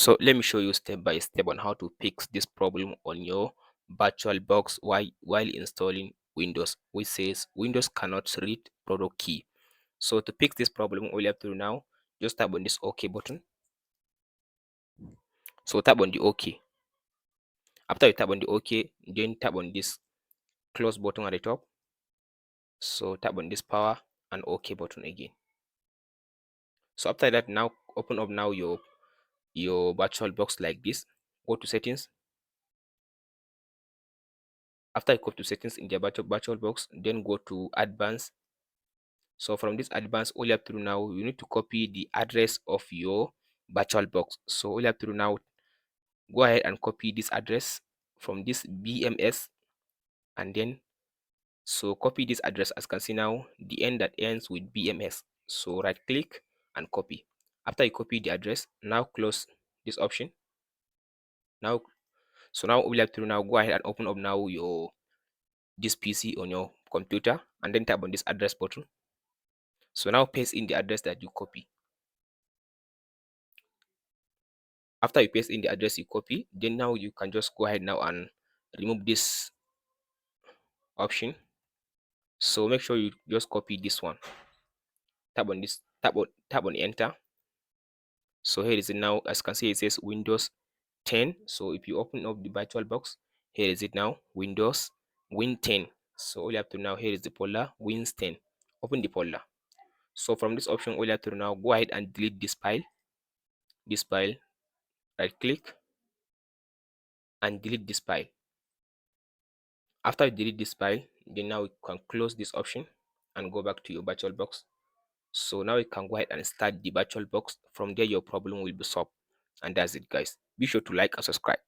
So let me show you step by step on how to fix this problem on your VirtualBox while installing Windows, which says Windows cannot read product key. So to fix this problem, all you have to do now, just tap on this OK button. So tap on the OK. After you tap on the OK, then tap on this close button at the top. So tap on this power and OK button again. So after that, now open up now your VirtualBox like this. Go to settings. After you go to settings in the VirtualBox, then go to advanced. So from this advanced, all you have to do now, you need to copy the address of your VirtualBox. So all you have to do now, go ahead and copy this address from this BMS, and then so copy this address. As you can see now, the end that ends with BMS. So right click and copy. After you copy the address, now close this option. Now, so now all you have to do now, go ahead and open up now your this PC on your computer, and then tap on this address button. So now paste in the address that you copy. After you paste in the address you copy, then now you can just go ahead now and remove this option. So make sure you just copy this one. Tap on this, tap on enter. So here is it now. As you can see, it says Windows 10. So if you open up the VirtualBox, here is it now, Windows Win 10. So all you have to do now, here is the folder Wins 10. Open the folder. So from this option, all you have to do now, go ahead and delete this file. This file, right click and delete this file. After you delete this file, then now you can close this option and go back to your VirtualBox. So now you can go ahead and start the VirtualBox. From there, your problem will be solved. And that's it, guys. Be sure to like and subscribe.